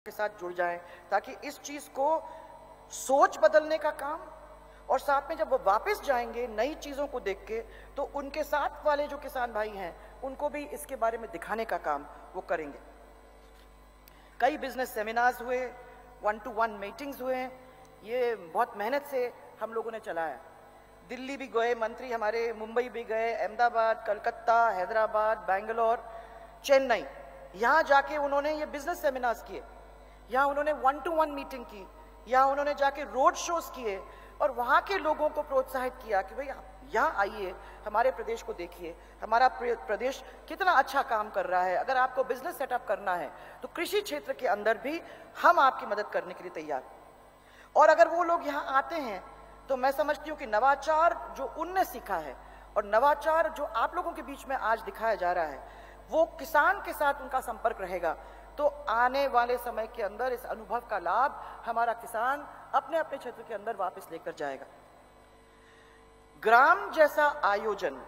के साथ जुड़ जाएं, ताकि इस चीज को सोच बदलने का काम, और साथ में जब वो वापस जाएंगे नई चीजों को देख के, तो उनके साथ वाले जो किसान भाई हैं उनको भी इसके बारे में दिखाने का काम वो करेंगे। कई बिजनेस सेमिनार्स हुए, 1-to-1 मीटिंग्स हुए, ये बहुत मेहनत से हम लोगों ने चलाया। दिल्ली भी गए मंत्री हमारे, मुंबई भी गए, अहमदाबाद, कलकत्ता, हैदराबाद, बेंगलोर, चेन्नई, यहाँ जाके उन्होंने ये बिजनेस सेमिनार्स किए, यहाँ उन्होंने 1-to-1 मीटिंग की, यहाँ उन्होंने जाके रोड शोज किए और वहाँ के लोगों को प्रोत्साहित किया कि भाई यहाँ आइए, हमारे प्रदेश को देखिए, हमारा प्रदेश कितना अच्छा काम कर रहा है। अगर आपको बिजनेस सेटअप करना है तो कृषि क्षेत्र के अंदर भी हम आपकी मदद करने के लिए तैयार। और अगर वो लोग यहाँ आते हैं तो मैं समझती हूँ कि नवाचार जो उनने सीखा है और नवाचार जो आप लोगों के बीच में आज दिखाया जा रहा है, वो किसान के साथ उनका संपर्क रहेगा, तो आने वाले समय के अंदर इस अनुभव का लाभ हमारा किसान अपने अपने क्षेत्र के अंदर वापस लेकर जाएगा। ग्राम जैसा आयोजन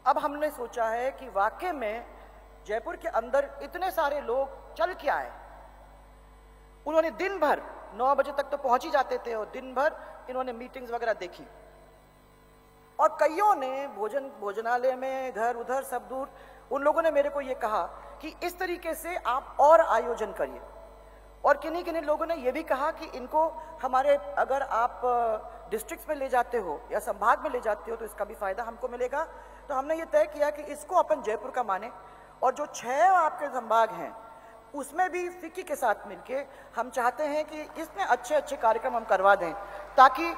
अब हमने सोचा है कि वाकई में जयपुर के अंदर इतने सारे लोग चल के आए, उन्होंने दिन भर 9 बजे तक तो पहुंच ही जाते थे और दिन भर इन्होंने मीटिंग्स वगैरह देखी, और कईयों ने भोजनालय में इधर उधर सब दूर, उन लोगों ने मेरे को ये कहा कि इस तरीके से आप और आयोजन करिए। और किन्हीं किन्हीं लोगों ने ये भी कहा कि इनको हमारे, अगर आप डिस्ट्रिक्ट्स में ले जाते हो या संभाग में ले जाते हो तो इसका भी फायदा हमको मिलेगा। तो हमने ये तय किया कि इसको अपन जयपुर का माने, और जो 6 आपके संभाग हैं उसमें भी फिक्की के साथ मिलके हम चाहते हैं कि इसमें अच्छे अच्छे कार्यक्रम हम करवा दें, ताकि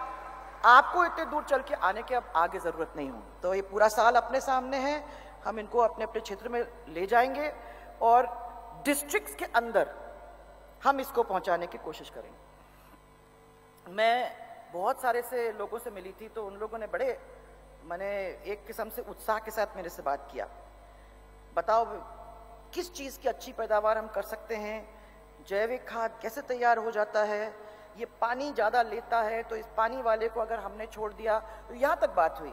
आपको इतने दूर चल के आने के अब आगे जरूरत नहीं हो। तो ये पूरा साल अपने सामने है, हम इनको अपने अपने क्षेत्र में ले जाएंगे और डिस्ट्रिक्ट्स के अंदर हम इसको पहुंचाने की कोशिश करेंगे। मैं बहुत सारे से लोगों से मिली थी, तो उन लोगों ने बड़े मैंने एक किस्म से उत्साह के साथ मेरे से बात किया, बताओ किस चीज़ की अच्छी पैदावार हम कर सकते हैं, जैविक खाद कैसे तैयार हो जाता है, ये पानी ज़्यादा लेता है तो इस पानी वाले को अगर हमने छोड़ दिया, तो यहाँ तक बात हुई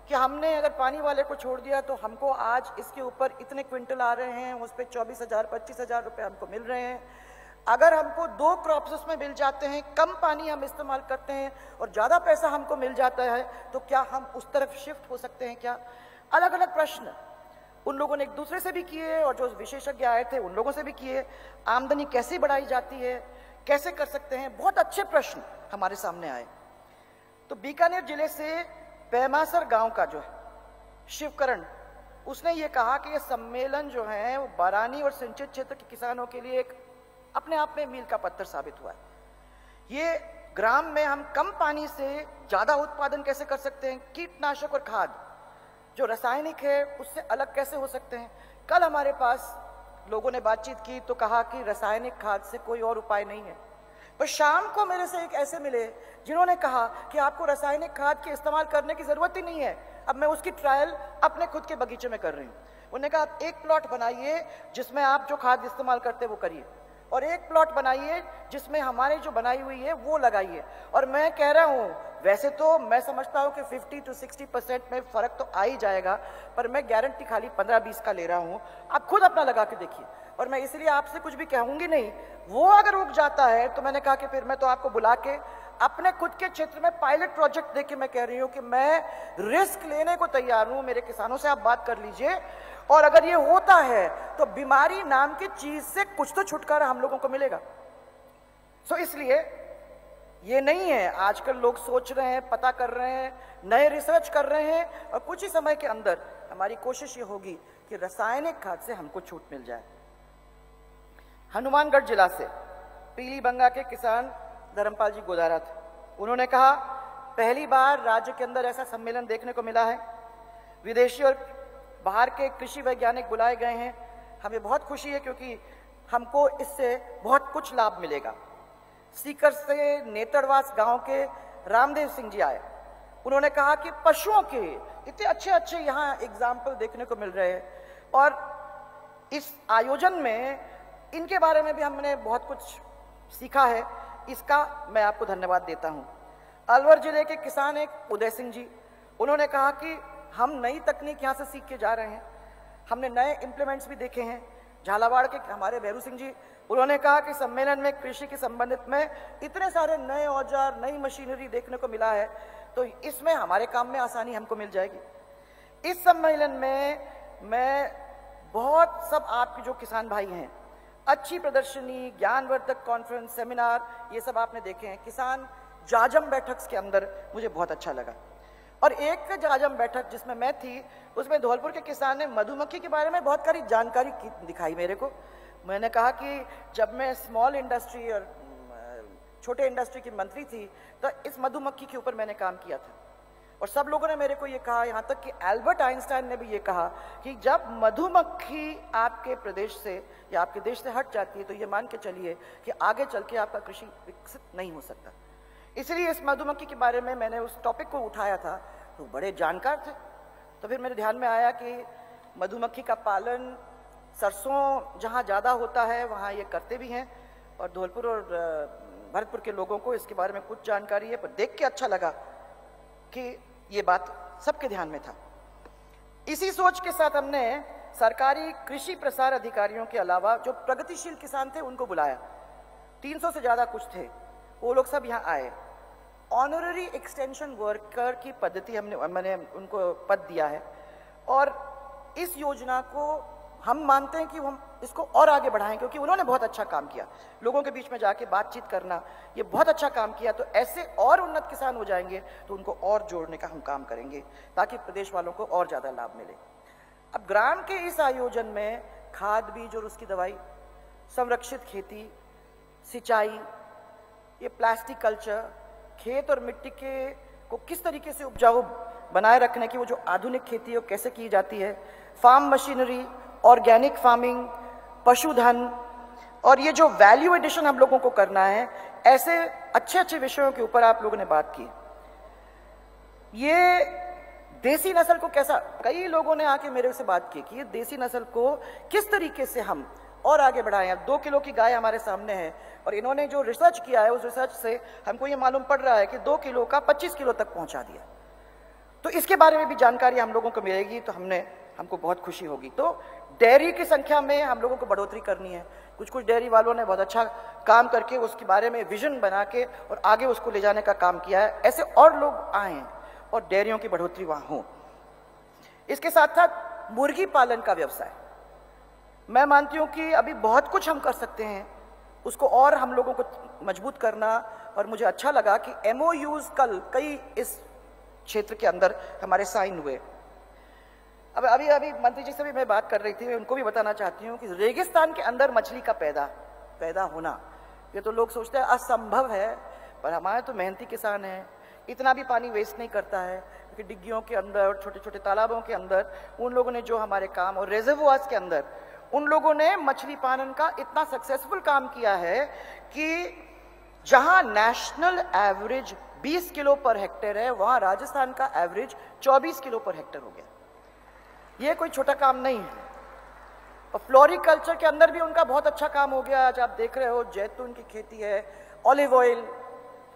कि हमने अगर पानी वाले को छोड़ दिया तो हमको आज इसके ऊपर इतने क्विंटल आ रहे हैं, उस पर 24,000 25,000 रुपये हमको मिल रहे हैं। अगर हमको 2 क्रॉप्स उसमें मिल जाते हैं, कम पानी हम इस्तेमाल करते हैं और ज़्यादा पैसा हमको मिल जाता है, तो क्या हम उस तरफ शिफ्ट हो सकते हैं क्या? अलग अलग प्रश्न उन लोगों ने एक दूसरे से भी किए और जो विशेषज्ञ आए थे उन लोगों से भी किए। आमदनी कैसे बढ़ाई जाती है, कैसे कर सकते हैं, बहुत अच्छे प्रश्न हमारे सामने आए। तो बीकानेर जिले से पैमासर गांव का जो है शिवकरण, उसने ये कहा कि ये सम्मेलन जो है वो बारानी और सिंचित क्षेत्र के किसानों के लिए एक अपने आप में मील का पत्थर साबित हुआ है। ये ग्राम में हम कम पानी से ज्यादा उत्पादन कैसे कर सकते हैं, कीटनाशक और खाद जो रासायनिक है उससे अलग कैसे हो सकते हैं। कल हमारे पास लोगों ने बातचीत की तो कहा कि रासायनिक खाद से कोई और उपाय नहीं है, पर शाम को मेरे से एक ऐसे मिले जिन्होंने कहा कि आपको रासायनिक खाद के इस्तेमाल करने की जरूरत ही नहीं है, अब मैं उसकी ट्रायल अपने खुद के बगीचे में कर रही हूँ। उन्होंने कहा आप एक प्लॉट बनाइए जिसमें आप जो खाद इस्तेमाल करते वो करिए, और एक प्लॉट बनाइए जिसमें हमारी जो बनाई हुई है वो लगाइए। और मैं कह रहा हूँ वैसे तो मैं समझता हूँ कि 50 to 60% में फर्क तो आ ही जाएगा, पर मैं गारंटी खाली 15-20 का ले रहा हूँ, आप खुद अपना लगा के देखिए। और मैं इसलिए आपसे कुछ भी कहूंगी नहीं, वो अगर उग जाता है तो मैंने कहा कि फिर मैं तो आपको बुला के अपने खुद के क्षेत्र में पायलट प्रोजेक्ट देके मैं कह रही हूँ कि मैं रिस्क लेने को तैयार हूँ। मेरे किसानों से आप बात कर लीजिए, और अगर ये होता है तो बीमारी नाम की चीज से कुछ तो छुटकारा हम लोगों को मिलेगा। सो इसलिए ये नहीं है, आजकल लोग सोच रहे हैं, पता कर रहे हैं, नए रिसर्च कर रहे हैं, और कुछ ही समय के अंदर हमारी कोशिश ये होगी कि रासायनिक खाद से हमको छूट मिल जाए। हनुमानगढ़ जिला से पीलीबंगा के किसान धर्मपाल जी गोदारा थे, उन्होंने कहा पहली बार राज्य के अंदर ऐसा सम्मेलन देखने को मिला है, विदेशी और बाहर के कृषि वैज्ञानिक बुलाए गए हैं, हमें बहुत खुशी है क्योंकि हमको इससे बहुत कुछ लाभ मिलेगा। सीकर से नेतरवास गांव के रामदेव सिंह जी आए, उन्होंने कहा कि पशुओं के इतने अच्छे अच्छे यहाँ एग्जाम्पल देखने को मिल रहे हैं, और इस आयोजन में इनके बारे में भी हमने बहुत कुछ सीखा है, इसका मैं आपको धन्यवाद देता हूँ। अलवर जिले के किसान एक उदय सिंह जी, उन्होंने कहा कि हम नई तकनीक यहाँ से सीख के जा रहे हैं, हमने नए इम्प्लीमेंट्स भी देखे हैं, झालावाड़ के हमारे भैरू सिंह जी, उन्होंने कहा कि सम्मेलन में कृषि के संबंधित में इतने सारे नए औजार, नई मशीनरी देखने को मिला है, तो इसमें हमारे काम में आसानी हमको मिल जाएगी। इस सम्मेलन में मैं बहुत सब आपके जो किसान भाई हैं, अच्छी प्रदर्शनी, ज्ञानवर्धक कॉन्फ्रेंस, सेमिनार, ये सब आपने देखे हैं। किसान जाजम बैठक के अंदर मुझे बहुत अच्छा लगा, और एक जाजम बैठक जिसमें मैं थी, उसमें धौलपुर के किसान ने मधुमक्खी के बारे में बहुत सारी जानकारी दिखाई मेरे को। मैंने कहा कि जब मैं स्मॉल इंडस्ट्री और छोटे इंडस्ट्री की मंत्री थी, तो इस मधुमक्खी के ऊपर मैंने काम किया था, और सब लोगों ने मेरे को ये कहा, यहाँ तक कि एल्बर्ट आइंस्टाइन ने भी ये कहा कि जब मधुमक्खी आपके प्रदेश से या आपके देश से हट जाती है, तो ये मान के चलिए कि आगे चल के आपका कृषि विकसित नहीं हो सकता। इसलिए इस मधुमक्खी के बारे में मैंने उस टॉपिक को उठाया था, तो बड़े जानकार थे। तो फिर मेरे ध्यान में आया कि मधुमक्खी का पालन सरसों जहाँ ज़्यादा होता है वहाँ ये करते भी हैं, और धौलपुर और भरतपुर के लोगों को इसके बारे में कुछ जानकारी है, पर देख के अच्छा लगा कि ये बात सबके ध्यान में था। इसी सोच के साथ हमने सरकारी कृषि प्रसार अधिकारियों के अलावा जो प्रगतिशील किसान थे उनको बुलाया। 300 से ज़्यादा कुछ थे, वो लोग सब यहाँ आए। ऑनररी एक्सटेंशन वर्कर की पद्धति मैंने उनको पद दिया है, और इस योजना को हम मानते हैं कि हम इसको और आगे बढ़ाएं, क्योंकि उन्होंने बहुत अच्छा काम किया। लोगों के बीच में जाके बातचीत करना, ये बहुत अच्छा काम किया। तो ऐसे और उन्नत किसान हो जाएंगे तो उनको और जोड़ने का हम काम करेंगे, ताकि प्रदेश वालों को और ज़्यादा लाभ मिले। अब ग्राम के इस आयोजन में खाद, बीज और उसकी दवाई, संरक्षित खेती, सिंचाई, ये प्लास्टिक कल्चर, खेत और मिट्टी के को किस तरीके से उपजाऊ बनाए रखने की वो जो आधुनिक खेती है वो कैसे की जाती है, फार्म मशीनरी, ऑर्गेनिक फार्मिंग, पशुधन, और ये जो वैल्यू एडिशन हम लोगों को करना है, ऐसे अच्छे अच्छे विषयों के ऊपर आप लोगों ने बात की। ये देसी नस्ल को कैसा, कई लोगों ने आके मेरे से बात की कि ये देसी नस्ल को किस तरीके से हम और आगे बढ़ाएं। अब 2 किलो की गाय हमारे सामने है, और इन्होंने जो रिसर्च किया है उस रिसर्च से हमको ये मालूम पड़ रहा है कि 2 किलो का 25 किलो तक पहुंचा दिया। तो इसके बारे में भी जानकारी हम लोगों को मिलेगी, तो हमको बहुत खुशी होगी। तो डेयरी की संख्या में हम लोगों को बढ़ोतरी करनी है। कुछ डेयरी वालों ने बहुत अच्छा काम करके उसके बारे में विजन बना के और आगे उसको ले जाने का काम किया है। ऐसे और लोग आए और डेयरियों की बढ़ोतरी वहाँ हो। इसके साथ साथ मुर्गी पालन का व्यवसाय, मैं मानती हूँ कि अभी बहुत कुछ हम कर सकते हैं, उसको और हम लोगों को मजबूत करना। और मुझे अच्छा लगा कि MOUs कल कई इस क्षेत्र के अंदर हमारे साइन हुए। अब अभी मंत्री जी से भी मैं बात कर रही थी, उनको भी बताना चाहती हूँ कि रेगिस्तान के अंदर मछली का पैदा होना, ये तो लोग सोचते हैं असंभव है, पर हमारे तो मेहनती किसान हैं, इतना भी पानी वेस्ट नहीं करता है, क्योंकि डिग्गियों के अंदर, छोटे छोटे तालाबों के अंदर उन लोगों ने जो हमारे काम, और रेजर्वोयर्स के अंदर उन लोगों ने मछली पालन का इतना सक्सेसफुल काम किया है कि जहां national average 20 kilo per hectare है, वहां राजस्थान का एवरेज 24 किलो पर हेक्टेयर हो गया। ये कोई छोटा काम नहीं है। और फ्लोरिकल्चर के अंदर भी उनका बहुत अच्छा काम हो गया। आज आप देख रहे हो जैतून की खेती है, ऑलिव ऑयल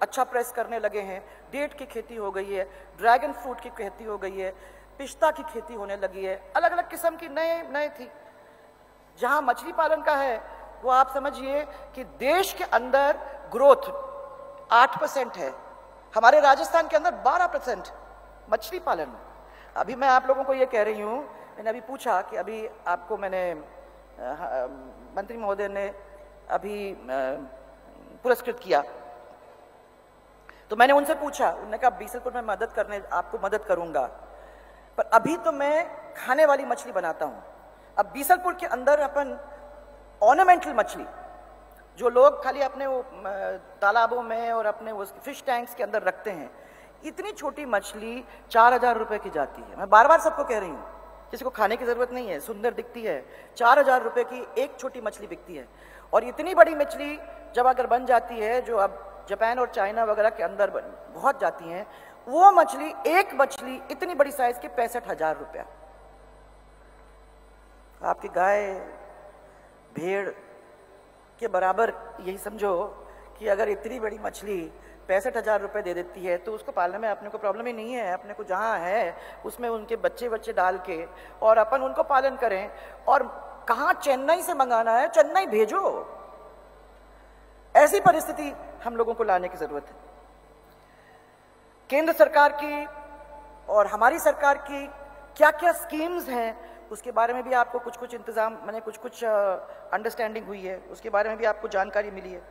अच्छा प्रेस करने लगे हैं, डेट की खेती हो गई है, ड्रैगन फ्रूट की खेती हो गई है, पिस्ता की खेती होने लगी है, अलग अलग किस्म की नए थी। जहां मछली पालन का है वो आप समझिए कि देश के अंदर ग्रोथ 8% है, हमारे राजस्थान के अंदर 12% मछली पालन में। अभी मैं आप लोगों को ये कह रही हूँ, मैंने अभी पूछा कि अभी आपको मैंने मंत्री महोदय ने अभी पुरस्कृत किया, तो मैंने उनसे पूछा, उन्होंने कहा बीसलपुर में आपको मदद करूंगा, पर अभी तो मैं खाने वाली मछली बनाता हूँ। अब बीसलपुर के अंदर अपन ऑर्नामेंटल मछली जो लोग खाली अपने वो तालाबों में और अपने वो फिश टैंक्स के अंदर रखते हैं, इतनी छोटी मछली 4000 रुपए की जाती है। मैं बार बार सबको कह रही हूँ, किसी को खाने की जरूरत नहीं है, सुंदर दिखती है, 4000 रुपए की एक छोटी मछली बिकती है। और इतनी बड़ी मछली जब अगर बन जाती है, जो अब जापान और चाइना वगैरह के अंदर बहुत जाती हैं, वो मछली, एक मछली इतनी बड़ी साइज की 65,000 रुपया। आपकी गाय भेड़ के बराबर यही समझो कि अगर इतनी बड़ी मछली 65,000 रुपये दे देती है, तो उसको पालने में अपने को प्रॉब्लम ही नहीं है। अपने को जहाँ है उसमें उनके बच्चे डाल के और अपन उनको पालन करें। और कहां चेन्नई से मंगाना है, चेन्नई भेजो। ऐसी परिस्थिति हम लोगों को लाने की जरूरत है। केंद्र सरकार की और हमारी सरकार की क्या क्या स्कीम्स हैं, उसके बारे में भी आपको कुछ कुछ इंतजाम, मैंने कुछ अंडरस्टैंडिंग हुई है, उसके बारे में भी आपको जानकारी मिली है।